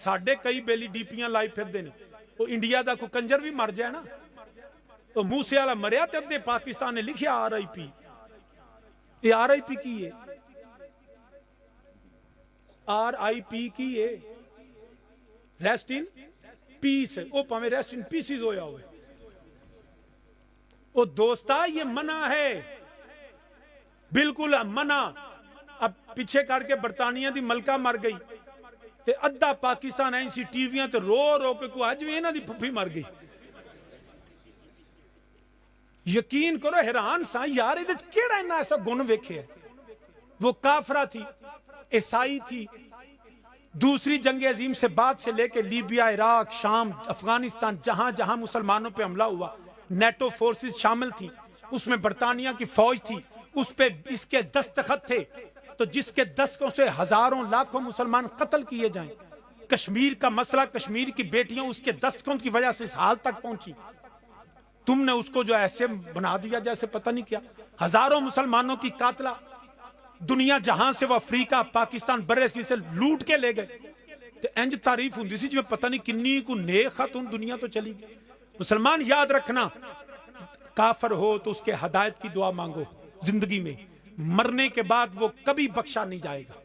ساڈے کئی بیلی ڈیپیاں لائی پھر دے نے وہ انڈیا دا کو کنجر بھی مر جائے نا وہ موسیٰ والا مریا تے ادھے پاکستان نے لکھیا RIP یہ RIP کی ہے RIP کی ہے ریسٹ ان پیس وہ پاویں ریسٹ ان پیسز ہویا ہوئے وہ دوستا یہ منع ہے بالکل منع اب پیچھے کر کے برطانیہ دی ملکہ مر گئی تے ادھا پاکستان ایسی ٹی ویاں تے رو رو کے کو آج بھی انہاں دی پھپھی مر گئی یقین کرو حیران سا یار ادھے کیڑا انہاں ایسا گن ویکھے ہے وہ کافرہ تھی عیسائی تھی دوسری جنگ عظیم سے بعد سے لے کے لیبیا عراق شام افغانستان جہاں جہاں مسلمانوں پہ حملہ ہوا نیٹو فورسز شامل تھی اس میں برطانیہ کی فوج تھی اس پہ اس کے دستخط تھے تو جس کے دستوں سے ہزاروں لاکھوں مسلمان قتل کیے جائیں کشمیر کا مسئلہ کشمیر کی بیٹیاں اس کے دستخطوں کی وجہ سے اس حال تک پہنچی تم نے اس کو جو ایسے بنا دیا جیسے پتہ نہیں کیا ہزاروں مسلمانوں کی قاتلہ دنیا جہاں سے وہ افریقہ پاکستان برے سے لوٹ کے لے گئے تو انج تعریف ہوندی سی جو پتہ نہیں کنی کو نیک خاتون دنیا تو چلی گئی مسلمان یاد رکھنا کافر ہو تو اس کے ہدایت کی دعا مانگو زندگی میں مرنے کے بعد وہ کبھی بخشا نہیں جائے گا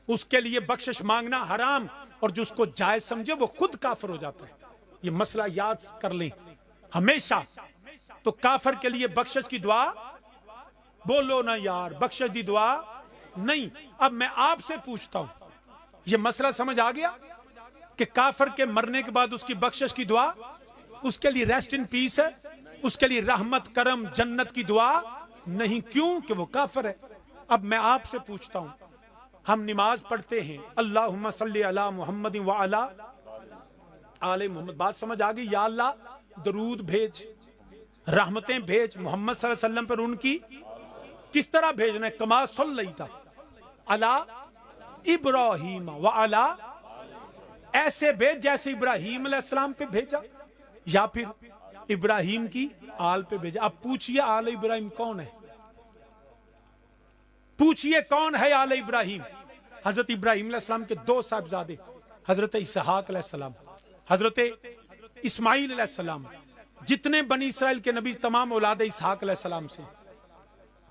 اس کے لیے بخشش مانگنا حرام اور جو اس کو جائز سمجھے وہ خود کافر ہو جاتا ہے یہ مسئلہ یاد کر لیں ہمیشہ تو کافر کے لیے بخشش کی دعا بولو نا یار بخشش دی دعا نہیں اب میں آپ سے پوچھتا ہوں یہ مسئلہ سمجھ آ گیا کہ کافر کے مرنے کے بعد اس کی بخشش کی دعا اس کے لیے ریسٹ ان پیس ہے اس کے لیے رحمت کرم جنت کی دعا نہیں کیوں کہ وہ کافر ہے اب میں آپ سے پوچھتا ہوں ہم نماز پڑھتے ہیں اللہم صلی علی محمد وعلی آل محمد بات سمجھ آ گئی یا اللہ درود بھیج رحمتیں بھیج محمد صلی اللہ علیہ وسلم پر ان کی کس طرح بھیجنا ہے کما صلیتا علی ابراہیم وعلی ایسے بھیج جیسے ابراہیم علیہ السلام پہ بھیجا یا پھر ابراہیم کی آل پہ بھیجا اب پوچھئے آل ابراہیم کون ہے پوچھئے کون ہے آل ابراہیم حضرت ابراہیم علیہ السلام کے دو صاحبزادے حضرت اسحاق علیہ السلام حضرت اسماعیل علیہ السلام جتنے بنی اسرائیل کے نبی تمام اولاد اسحاق علیہ السلام سے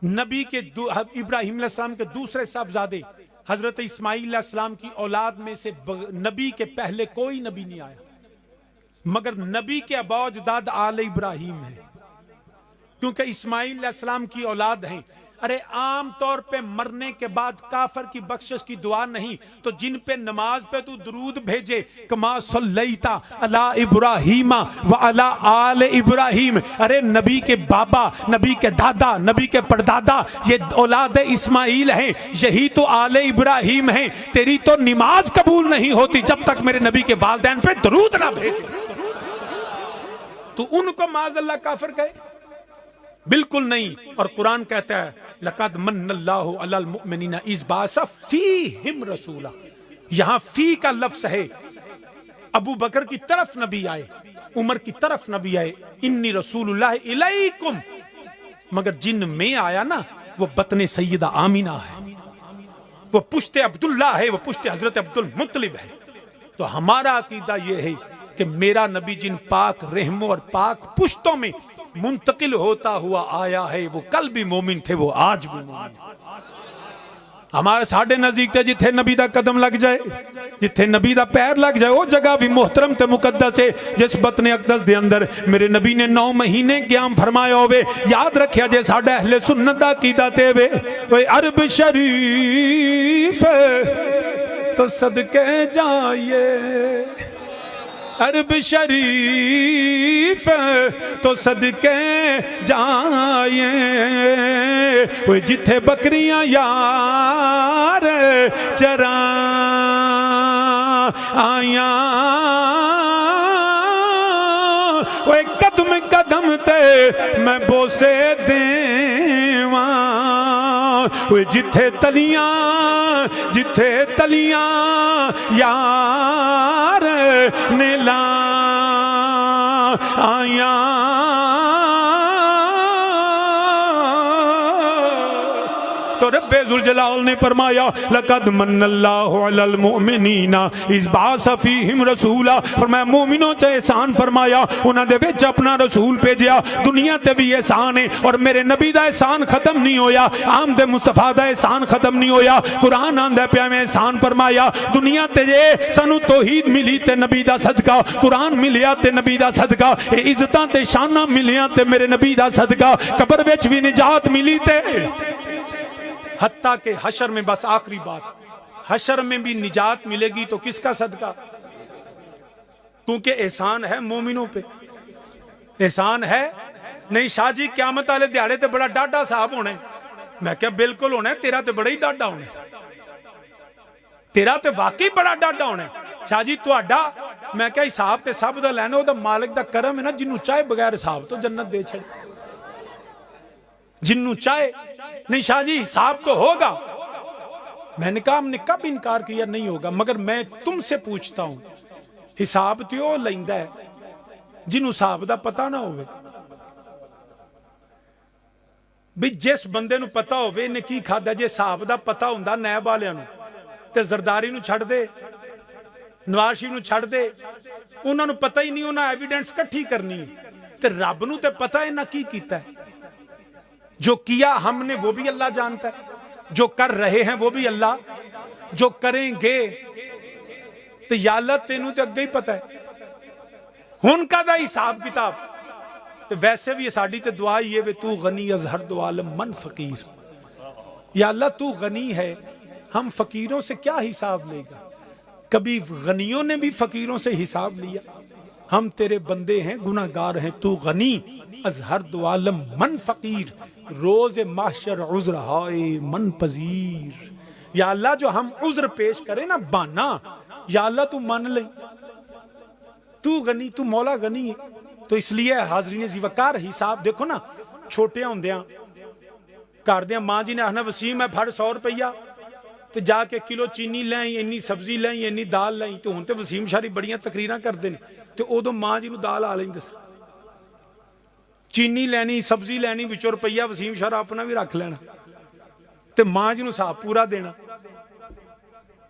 نبی کے ابراہیم علیہ السلام کے دوسرے صاحبزادے حضرت اسماعیل علیہ السلام کی اولاد میں سے نبی کے پہلے کوئی نبی نہیں آیا مگر نبی کے ابا و اجداد آل ابراہیم ہیں کیونکہ اسماعیل علیہ السلام کی اولاد ہیں ارے عام طور پہ مرنے کے بعد کافر کی بخشش کی دعا نہیں تو جن پہ نماز پہ تو درود بھیجے کما صلیتا علی ابراہیم وعلی آل ابراہیم ارے نبی کے بابا نبی کے دادا نبی کے پردادا یہ اولاد اسماعیل ہیں یہی تو آل ابراہیم ہیں تیری تو نماز قبول نہیں ہوتی جب تک میرے نبی کے والدین پہ درود نہ بھیجے تو ان کو معاذ اللہ کافر کہے بالکل نہیں اور قرآن کہتا ہے لقد من اللہ علی المؤمنین اذ بعث فیہم رسولا یہاں فی کا لفظ ہے ابو بکر کی طرف نبی آئے عمر کی طرف نبی آئے انی رسول اللہ الیکم مگر جن میں آیا نا وہ بطن سیدہ آمینہ ہے وہ پشت عبداللہ ہے وہ پشت حضرت عبد المطلب ہے تو ہمارا عقیدہ یہ ہے کہ میرا نبی جن پاک رحموں اور پاک پشتوں میں منتقل ہوتا ہوا آیا ہے وہ کل بھی مومن تھے وہ آج بھی مومن ہمارے ساڑھے نزدیک تھے جتھے نبی دا قدم لگ جائے جتھے نبی دا پیر لگ جائے وہ جگہ بھی محترم تے مقدس ہے جس بطن اقدس دے اندر میرے نبی نے 9 مہینے قیام فرمایا ہوئے یاد رکھیا جے ساڑھا اہل سنت دا عقیدہ تے وے عرب شریف تو صدقے جائیے عرب شریف تو صدقے جائیں وہ جتھے بکریاں یار چران آیاں وہ قدم قدم تے میں بوسے دیواں وہ جتھے تلیاں یار نیلا آیاں تو رب ذوالجلال نے فرمایا لقد من اللہ علی المؤمنین اذ بعث فیہم رسولا، فرمایا مومنوں تے احسان فرمایا، انہاں دے وچ اپنا رسول بھیجیا۔ دنیا تے بھی احسان ہے، اور میرے نبی دا احسان ختم نہیں ہویا، آمد مصطفیٰ دا احسان ختم نہیں ہویا۔ قرآن آندا پیا میں احسان فرمایا دنیا تے جے سانو توحید ملی تے نبی دا صدقہ، قرآن ملیا تے نبی دا صدقہ، عزتاں تے شاناں ملیاں تے میرے نبی دا صدقہ، قبر وچ بھی نجات ملی تے، حتیٰ کہ حشر میں، بس آخری بات، حشر میں بھی نجات ملے گی تو کس کا صدقہ؟ کیونکہ احسان ہے مومنوں پہ، احسان ہے نہیں۔ شاہ جی قیامت والے دیہڑے تے بڑا ڈاڈا صاحب ہونا ہے، میں کہا بالکل ہونا ہے، تیرا تے بڑا ہی ڈاڈا ہونا ہے، تیرا تے واقعی بڑا ڈاڈا ہونا ہے۔ شاہ جی تہاڈا، میں کہا حساب تے سب دا لینا، او دا مالک دا کرم ہے نا، جنوں چاہے بغیر حساب تو جنت دے چھڑے، جنوں چاہے نہیں۔ شاہ جی حساب تو ہوگا، میں نے کہا ہم نے کب انکار کیا نہیں ہوگا، مگر میں تم سے پوچھتا ہوں حساب تیو لیندا ہے جنوں حساب دا پتہ نہ ہوئے؟ بھی جس بندے نو پتہ ہوئے نے کی کھادا، جے حساب دا پتہ ہوندا نیب والیاں نو تے زرداری نو چھڑ دے، نواز شریف نو چھڑ دے، انہاں نو پتہ ہی نہیں، انہاں ایویڈنس کٹھی کرنی ہے، تے رب نو تے پتہ ہے نہ کی کیتا ہے۔ جو کیا ہم نے وہ بھی اللہ جانتا ہے، جو کر رہے ہیں وہ بھی اللہ، جو کریں گے تو یا اللہ تینوں تے اگے ہی پتہ ہے، ان کا دا حساب کتاب۔ تو ویسے بھی ساڈی تے دعا یہ وے تو غنی از ہر دو عالم من فقیر، یا اللہ تو غنی ہے، ہم فقیروں سے کیا حساب لے گا؟ کبھی غنیوں نے بھی فقیروں سے حساب لیا؟ ہم تیرے بندے ہیں، گناہگار ہیں، تو غنی از ہر دو عالم من فقیر، روز محشر عذر ہائے من پذیر۔ یا اللہ جو ہم عذر پیش کریں نا بانا، یا اللہ تو مان لیں، تو غنی، تو مولا غنی ہے۔ تو اس لیے حاضرین ذی وقار حساب دیکھو نا، چھوٹے ہوندیاں کر دیاں ماں جی نے آخنا وسیم ہے پھڑ 100 روپیہ، تو جا کے کلو چینی لائیں، اینی سبزی لائیں، اینی دال لائیں، تو ہن تے وسیم شاری بڑیاں تقریراں کردے نے، تو ادو ماں جی نو دال آ لیندے سن، چینی لینی، سبزی لینی، وچوں روپیہ وسیم شاہ اپنا بھی رکھ لینا، تے ماں جی نو حساب پورا دینا۔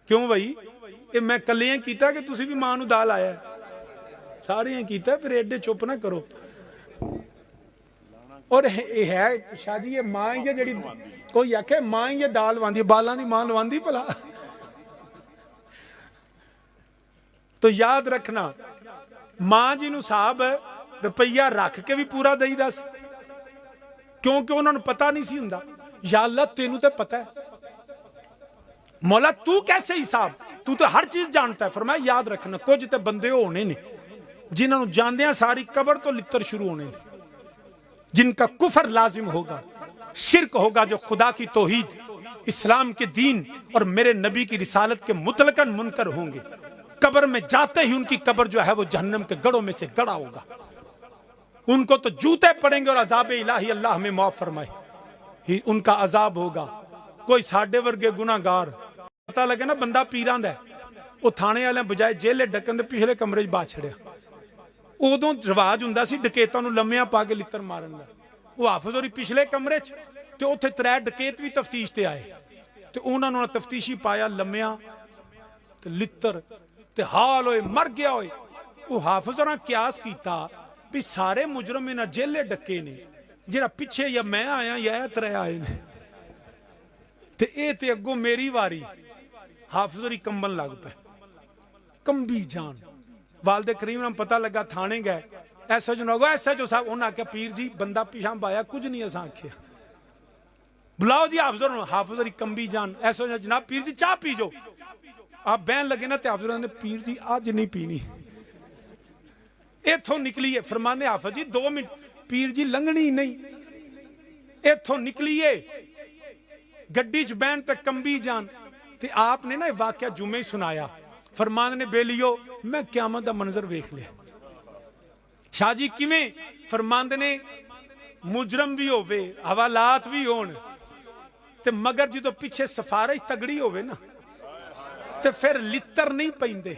کیوں بھائی؟ یہ میں کلیاں کیتا کہ تسی بھی ماں نو دال آیا ہے؟ سارے کیتا ہے، پھر ایڈے چپ نہ کرو۔ اور یہ ہے شاہ جی یہ ماں ہی جڑی کوئی آکھے ماں ہی دال واندی، بالاں دی ماں لواندی بھلا؟ تو یاد رکھنا ماں جی نو صاحب روپیہ رکھ کے بھی پورا دئی دس، کیونکہ انہوں نے پتہ نہیں سی ہوندا۔ یا اللہ تینوں تے پتہ ہے، مولا تو کیسے حساب، تو تو ہر چیز جانتا ہے۔ فرمایا یاد رکھنا کچھ تے بندے ہونے نے جنہوں جاندیاں ساری قبر تو لتر شروع ہونے نے، جن کا کفر لازم ہوگا، شرک ہوگا، جو خدا کی توحید، اسلام کے دین اور میرے نبی کی رسالت کے مطلقاً منکر ہوں گے۔ قبر میں جاتے ہی ان کی قبر جو ہے وہ جہنم کے گڑھوں میں سے گڑھا ہوگا، ان کو تو جوتے پڑیں گے، اور عذاب الہی اللہ ہمیں معاف فرمائے ہی ان کا عذاب ہوگا۔ کوئی ساڈے ورگے گناہگار پتہ لگے نا بندہ پیراں دا ہے، وہ تھانے والے بجائے جیلے ڈکن دے پچھلے کمرے چ با چھڑیا، ادوں رواج ہوندا سی ڈکیتاں نو لمیاں پا کے لتر مارن دا، وہ حافظ ہوری پچھلے کمرے چ، تے اوتھے 3 ڈکیت بھی تفتیش تے آئے، تے انہاں نوں تفتیشی پایا لمیاں تے لتر تے حال ہوئے مر گیا ہوئے۔ وہ حافظ ہوراں قیاس کیتا بھی سارے مجرم انہاں جیلے ڈکے نے، جڑا پیچھے یا میں آیا یا 3 آئے نے، تے اے تے اگوں میری واری۔ حافظ ہوری کمبن لگ پے، کمبی جان۔ والد کریم نے پتہ لگا تھانے گئے، ایسا جو نہ ایسا جو صاحب انہاں کہا پیر جی بندہ پیشاں بایا کچھ نہیں اساں آکھیا، بلاؤ جی حافظ ہوراں۔ حافظ ہوری کمبی جان، ایسا جو جناب پیر جی چاہ پی جو، آپ بہن لگے نا تے حافظ ہوراں نے پیر جی آج نہیں پینی، ایتھوں نکلیے۔ فرمانے حافظ جی 2 منٹ، پیر جی لنگنی نہیں، ایتھوں نکلیے گڈی چ بہن تے کمبی جان۔ تے آپ نے نا واقعہ جمعے سنایا، فرمان نے بیلیو میں قیامت دا منظر ویکھ لیا۔ شاہ جی کیویں؟ فرمان نے مجرم بھی ہووے، حوالات بھی ہون، تے مگر جدو پیچھے سفارش تگڑی ہووے نا تے پھر لتر نہیں پیندے،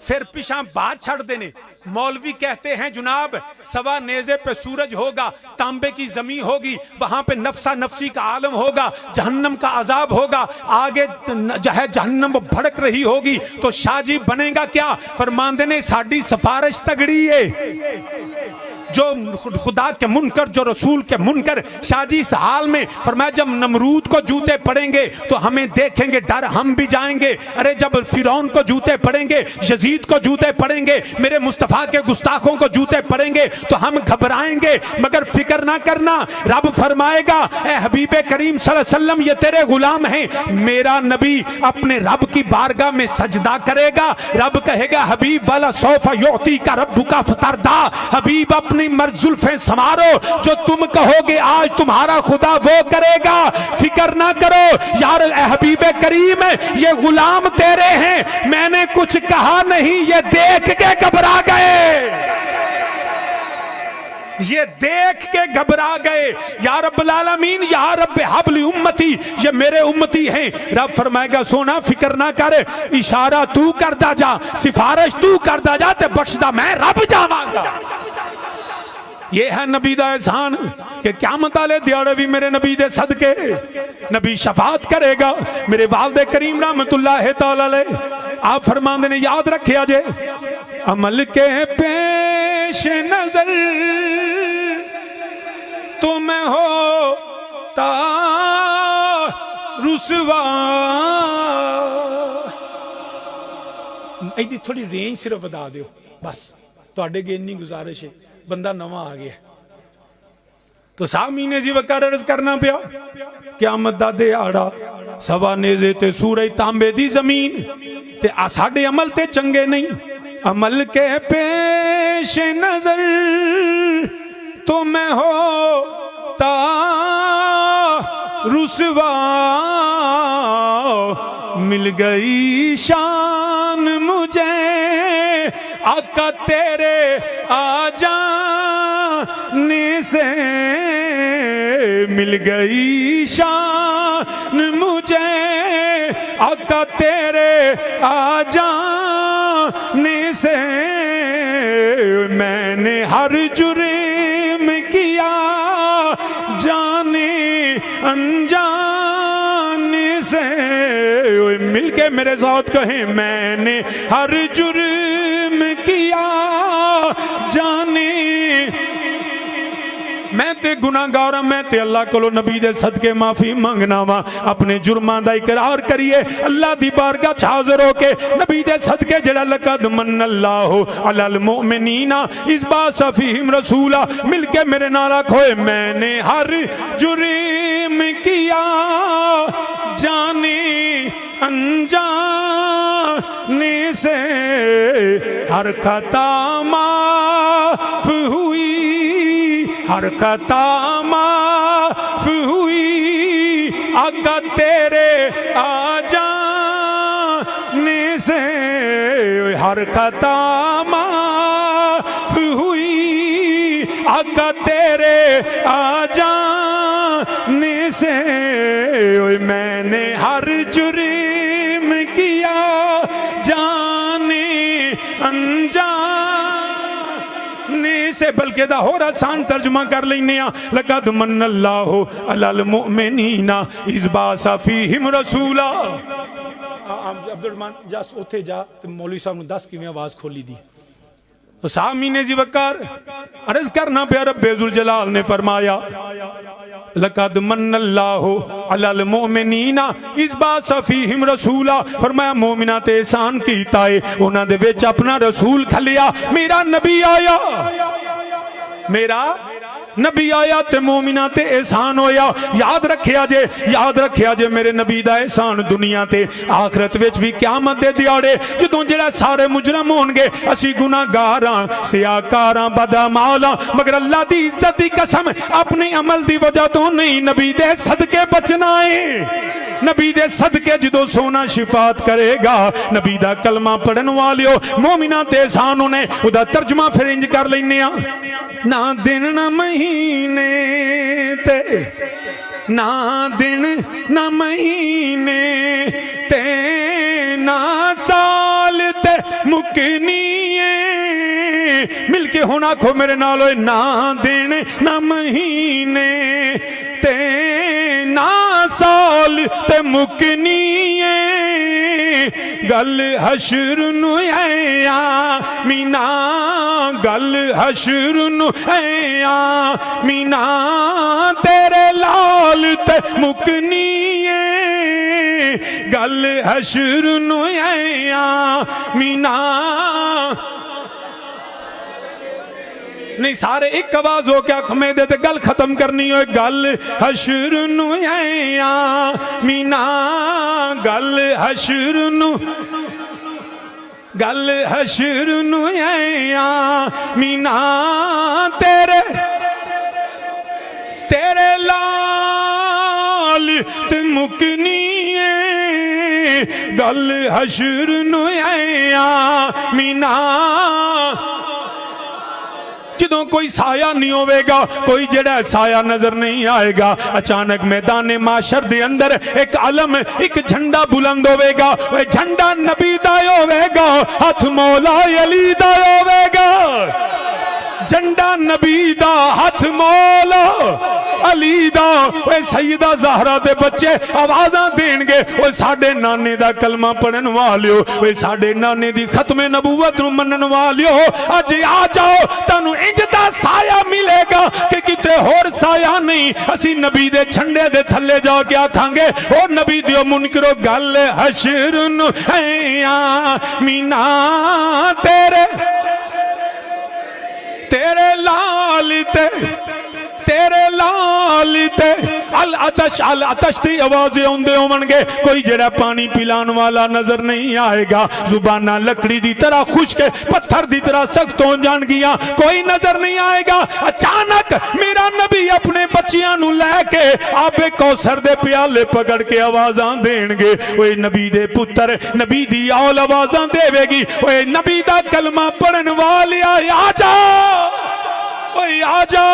پھر پیچھاں بات چھڑ دینے۔ مولوی کہتے ہیں جناب سوا نیزے پہ سورج ہوگا، تانبے کی زمین ہوگی، وہاں پہ نفسا نفسی کا عالم ہوگا، جہنم کا عذاب ہوگا، آگے جو ہے جہنم بھڑک رہی ہوگی، تو شاہ جی بنے گا کیا؟ فرماندے نے ساڑی سفارش تگڑی ہے، جو خدا کے منکر، جو رسول کے منکر، شاہ جی اس حال میں فرمایا جب نمرود کو جوتے پڑیں گے تو ہمیں دیکھیں گے ڈر ہم بھی جائیں گے، ارے جب فرعون کو جوتے پڑیں گے، یزید کو جوتے پڑیں گے، میرے مصطفیٰ کے گستاخوں کو جوتے پڑیں گے تو ہم گھبرائیں گے، مگر فکر نہ کرنا، رب فرمائے گا اے حبیب کریم صلی اللہ علیہ وسلم یہ تیرے غلام ہیں، میرا نبی اپنے رب کی بارگاہ میں سجدہ کرے گا، رب کہے گا حبیب والا سوف یعطی کا رب کا فتردہ، حبیب اپنی مرزلفیں سمارو، جو تم کہو گے آج تمہارا خدا وہ کرے گا، فکر نہ کرو یار اے حبیب کریم یہ غلام تیرے ہیں، میں نے کچھ کہا نہیں، یہ دیکھ کے گھبرا گئے، یہ دیکھ کے گھبرا گئے، یا رب العالمین یا رب حبل امتی، یہ میرے امتی ہیں، رب فرمائے گا سونا فکر نہ کر، اشارہ تو کردا جا، سفارش تو کردا جا تے بخشدہ میں رب جاواں گا۔ یہ ہے نبی دا احسان کہ قیامت والے دیاڑے بھی میرے نبی دے صدقے نبی شفاعت کرے گا۔ میرے والد کریم رحمت اللہ تعالی علیہ آپ فرماندے نے یاد رکھے آجے عمل کے پیش نظر تم ہوتا رسوا، ایدی تھوڑی رینج صرف بتا دیو بس، تو آڈے گے نہیں گزارش ہے، بندہ نواں آ گیا تو سامعین جی وقار عرض کرنا پیا قیامت دا دیہاڑا سوا نیزے تے سورج تانبے دی زمین تے ساڈے عمل تے چنگے نہیں، عمل کے پیش نظر تمہیں ہوتا رسوا، مل گئی شان مجھے آقا تیرے آ جانے سے، مل گئی شان مجھے آقا تیرے آ جانے سے، میں نے ہر جرم کیا جانے انجانے سے، مل کے میرے ساتھ کہیں میں نے ہر جرم کیا جانے، میں تے گناہگار میں تے اللہ کولو نبی دے صدقے معافی مانگنا وا، اپنے جرمان دا اقرار کریے اللہ دی بارگاہ چ حاضر ہو کے نبی دے صدقے جڑا لقد من اللہ علی المؤمنین اذ بعث فیہم رسولا، مل کے میرے نال آکھوئے میں نے ہر جرم کیا جانے انجانے سے، ہر خطا معاف ہوئی، ہر خطا معاف ہوئی آقا تیرے آ جانے سے، ہر خطا معاف ہوئی آقا تیرے آ جانے سے، میں نے ہر جرم کیا جانے انجانے سے، بلکہ دا ہو آسان ترجمہ کر لینے لقد من اللہ علی المؤمنین اذ بعث فیہم رسولا۔ عبدالرحمن جا اوتھے جا تے مولوی صاحب نے 10 کیویں آواز کھولی دی، تو سامعین جی وقار عرض کرنا پیا رب ذوالجلال نے فرمایا لقد من اللہ علی المؤمنین اذ بعث فیہم رسولا، فرمایا مومنہ تے احسان کیتا ہے، انہاں دے وچ اپنا رسول کھلیا، میرا نبی آیا، میرا نبی آیا تے مومنہ تے احسان ہویا۔ یاد رکھیا جے میرے نبی دا احسان دنیا تے آخرت وچ بھی قیامت دے دیاڑے جدوں جڑا سارے مجرم ہون گے، اسی گناہگاراں سیاکاراں بدعمالاں، مگر اللہ دی عزت دی قسم اپنی عمل دی وجہ تو نہیں، نبی دے صدقے بچنا ہے، نبی دے صدقے جدو سونا شفاعت کرے گا، نبی دا کلمہ پڑھن والیو مومنہ تے احسان ہونے، او دا ترجمہ پھر انج کر لینے نہ دن نہ مہینے تے، نہ دن نہ مہینے تے، نہ سال تے مکنیے مل کے ہونا کھو میرے نالو نہ دینے نہ مہینے تے نہ سال تے مکنی گل حشر نو اے آمینا گل حشر نو اے آمینا تیرے لال تے مکنی گل حشر نو اے آمینا نہیں سارے ایک آواز ہو کیا کھمے دیتے گل ختم کرنی ہو گل حشر نو اے آمینا گل حشر نو گل حشر نو اے آمینا تیرے لال تے مکنی گل حشر نو اے آمینا جدوں کوئی سایہ نہیں ہوئے گا کوئی جڑا سایہ نظر نہیں آئے گا اچانک میدان معاشر دے اندر ایک علم ایک جھنڈا بلند ہوئے گا وہ جھنڈا نبی دا ہوئے گا ہاتھ مولا علی دا ہوئے گا جھنڈا نبی دا ہاتھ مولا علی دا وہ سیدہ زہرا دے بچے آوازاں دین گے وہ ساڑھے نانے دا کلمہ پڑھن والیو وہ ساڑھے نانے دی ختم نبوت نو منن والیو آج آ جاؤ تانو انجدہ سایہ ملے گا کہ کتے ہور سایہ نہیں اسی نبی دے جھنڈے دے تھلے جا کے آکھانگے اور نبی دیو منکرو گل حشر نو اے آمینا تیرے لال تیرے لال تے العطش دی آوازیں ہوندے ہونگے کوئی جڑا پانی پلان والا نظر نہیں آئے گا زبانہ لکڑی دی طرح خشک پتھر دی طرح سخت ہو جان گیا کوئی نظر نہیں آئے گا اچانک میرا نبی اپنے بچیاں نو لے کے آب کوثر دے پیالے پکڑ کے آوازاں دین گے وہ نبی دے پتر نبی دی آول آوازاں دے وے گی وہ نبی دا کلمہ پڑھن والی آ جا آجا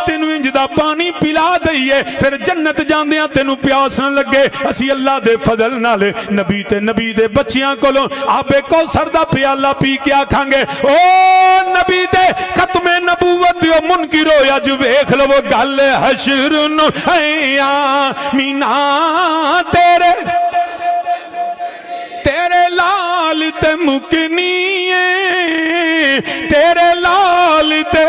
تینو انجدہ پانی پلا دئیے پھر جنت جاندیاں تینو پیاس نہ لگے اسی اللہ دے فضل نالے نبی دے بچیاں کو لوں آپ کوثر دا پیالہ پی کے آکھانگے او نبی دے ختم نبوت دیو منکرو یا جو ویکھ لو گل حشر نو اے آمینا تیرے لال تے مکنی تیرے لال تے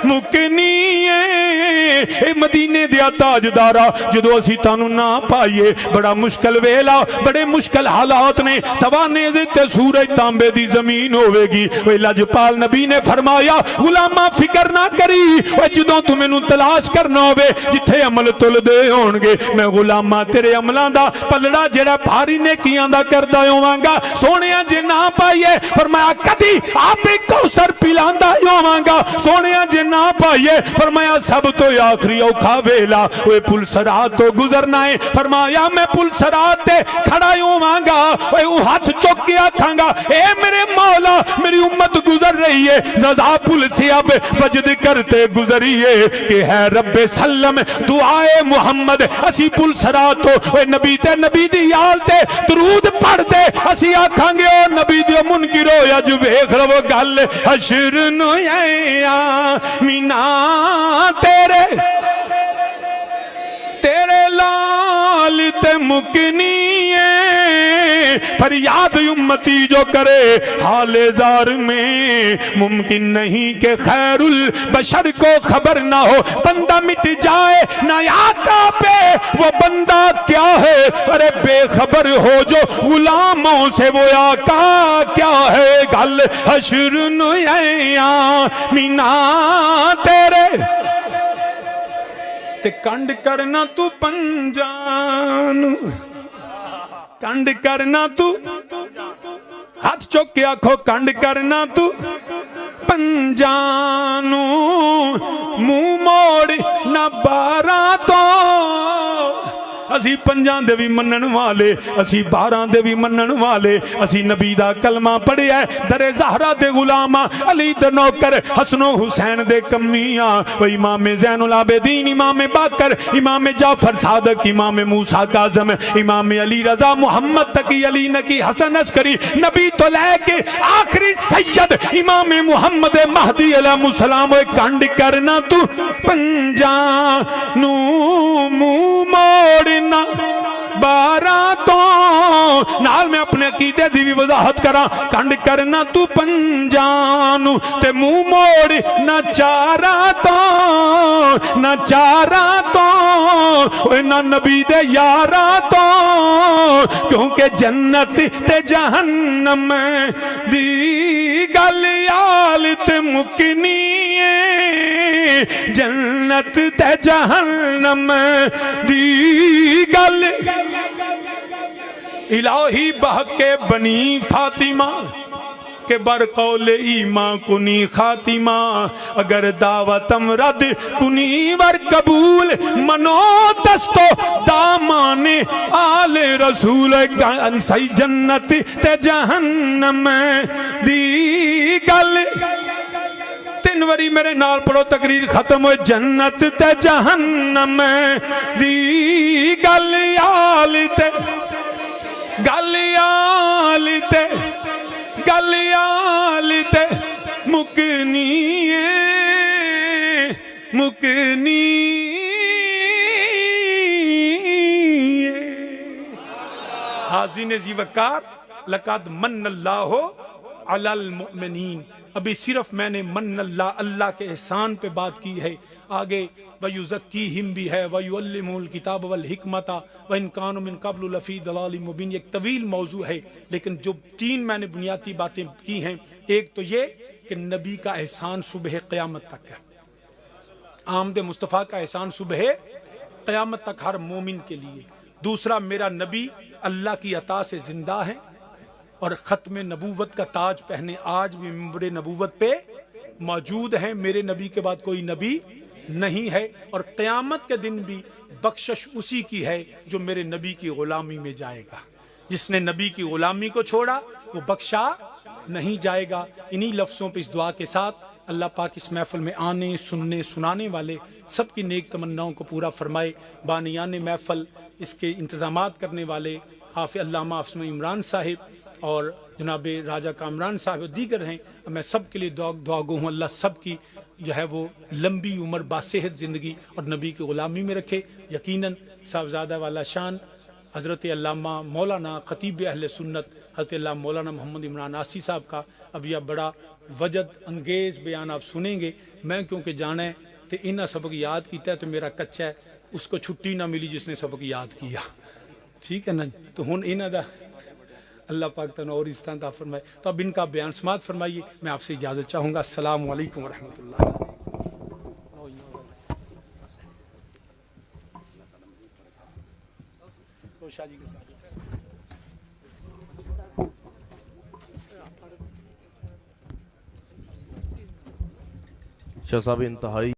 مکنی اے مدینے دیا تاجدارا جدو اسی تانو نہ پائیے بڑا مشکل ویلا بڑے مشکل حالات نے سوانے زیتے سورج تانبے دی زمین ہوئے گی وہ لجپال نبی نے فرمایا غلامہ فکر نہ کری وہ جدو تمہیں نو تلاش کرنا ہوئے جتھے عمل تل دے ہونگے میں غلامہ تیرے عملان دا پلڑا جڑا پھاری نے کیاں دا کردہ ہوانگا سونیاں جے نہ پائیے فرمایا کدی آپ کوثر پیلاندہ ہوانگا سونیاں جے نہ پائیے فرمایا سب تو آخری اوکھا ویلا وہ پل سرات تو گزرنا ہے فرمایا میں پل سرات تے کھڑا ہوانگا وہ ہاتھ چوک کے آکھانگا اے میرے مولا میری امت گزر رہی ہے رضا پل سے اب فجد کرتے گزریے کہ ہے رب سلم دعائے محمد اسی پل سرات تو وہ نبی تے نبی دی یال تے درود پڑھ دے اسی آکھانگے او نبی دیو منکرو یا جو ویکھ لو گل حشر نو اے آمینا تیرے لال تے مکنی فریاد امتی جو کرے حال زار میں ممکن نہیں کہ خیر البشر کو خبر نہ ہو بندہ مٹ جائے نہ آقا پہ وہ بندہ کیا ہے ارے بے خبر ہو جو غلاموں سے وہ آقا کیا ہے گل حشر نو اے آمینا تے کنڈ کرنا تو پنجان کنڈ کرنا تو ہاتھ چوک کے آنکھوں کنڈ کرنا تو پنجانو منہ موڑ نہ بارہ تو اسی پنجان دے بھی منن والے اسی باران دے بھی منن والے اسی نبی دا کلمہ پڑھے ہے در زہرہ دے غلامہ علی دے نوکر حسن و حسین دے کمیاں و امام زین العابدین امام باقر امام جعفر صادق امام موسیٰ کاظم امام علی رضا محمد تقی علی نکی حسن عسکری نبی تو لے کے آخری سید امام محمد مہدی علیہ السلام کنڈ کرنا تو پنجا نو منہ موڑنا بارہ تو نال میں اپنے عقیدے دی بھی وضاحت کرا کنڈ کرنا تو پنجانو تے منہ موڑ نہ چارہ تو نہ نبی دے یارہ تو کیونکہ جنت تے جہنم دی گل یال تے مکنی ہے جنت تے جہنم دی گل الہی بحق بنی فاطمہ کہ بر قول ایمان کنی خاتمہ اگر دعوتم رد کنی ور قبول منو دستو دامان آل رسول انسی جنت تے جہنم دی گل تین وری میرے نال پڑھو تقریر ختم ہوئے جنت تے جہنم دی گل آلتے گلیالتے مکنی حاضرین ذی وقار لقد من اللہ علی المؤمنین ابھی صرف میں نے من اللہ کے احسان پہ بات کی ہے آگے وَيُزَكِّيهِمْ بھی ہے وَيُعَلِّمُهُ الْكِتَابَ وَالْحِكْمَةَ وَإِنْ كَانُوا مِنْ قَبْلُ لَفِي ضَلَالٍ مُبِينٍ ایک طویل موضوع ہے لیکن جو تین میں نے بنیادی باتیں کی ہیں ایک تو یہ کہ نبی کا احسان صبح قیامت تک ہے آمد مصطفیٰ کا احسان صبح قیامت تک ہر مومن کے لیے دوسرا میرا نبی اللہ کی عطا سے زندہ ہے اور ختم نبوت کا تاج پہنے آج بھی منبر نبوت پہ موجود ہیں میرے نبی کے بعد کوئی نبی نہیں ہے اور قیامت کے دن بھی بخشش اسی کی ہے جو میرے نبی کی غلامی میں جائے گا جس نے نبی کی غلامی کو چھوڑا وہ بخشا نہیں جائے گا انہی لفظوں پہ اس دعا کے ساتھ اللہ پاک اس محفل میں آنے سننے سنانے والے سب کی نیک تمناؤں کو پورا فرمائے بانیان محفل اس کے انتظامات کرنے والے حافظ علامہ حافظ عمران صاحب اور جناب راجہ کامران صاحب دیگر ہیں میں سب کے لیے دعا گو ہوں اللہ سب کی جو ہے وہ لمبی عمر باصحت زندگی اور نبی کی غلامی میں رکھے یقیناً صاحبزادہ والا شان حضرت علامہ مولانا خطیب اہل سنت حضرت علامہ مولانا محمد عمران آسی صاحب کا اب یہ بڑا وجد انگیز بیان آپ سنیں گے میں کیونکہ جانا ہے تو انہاں سبق یاد کیتا ہے تو میرا کچا ہے اس کو چھٹی نہ ملی جس نے سبق یاد کیا ٹھیک ہے نا تو ہن انہاں دا اللہ پاک تنو اور اس طرح فرمائے تو اب ان کا بیان سماعت فرمائیے میں آپ سے اجازت چاہوں گا السلام علیکم ورحمۃ اللہ شاہ صاحب انتہائی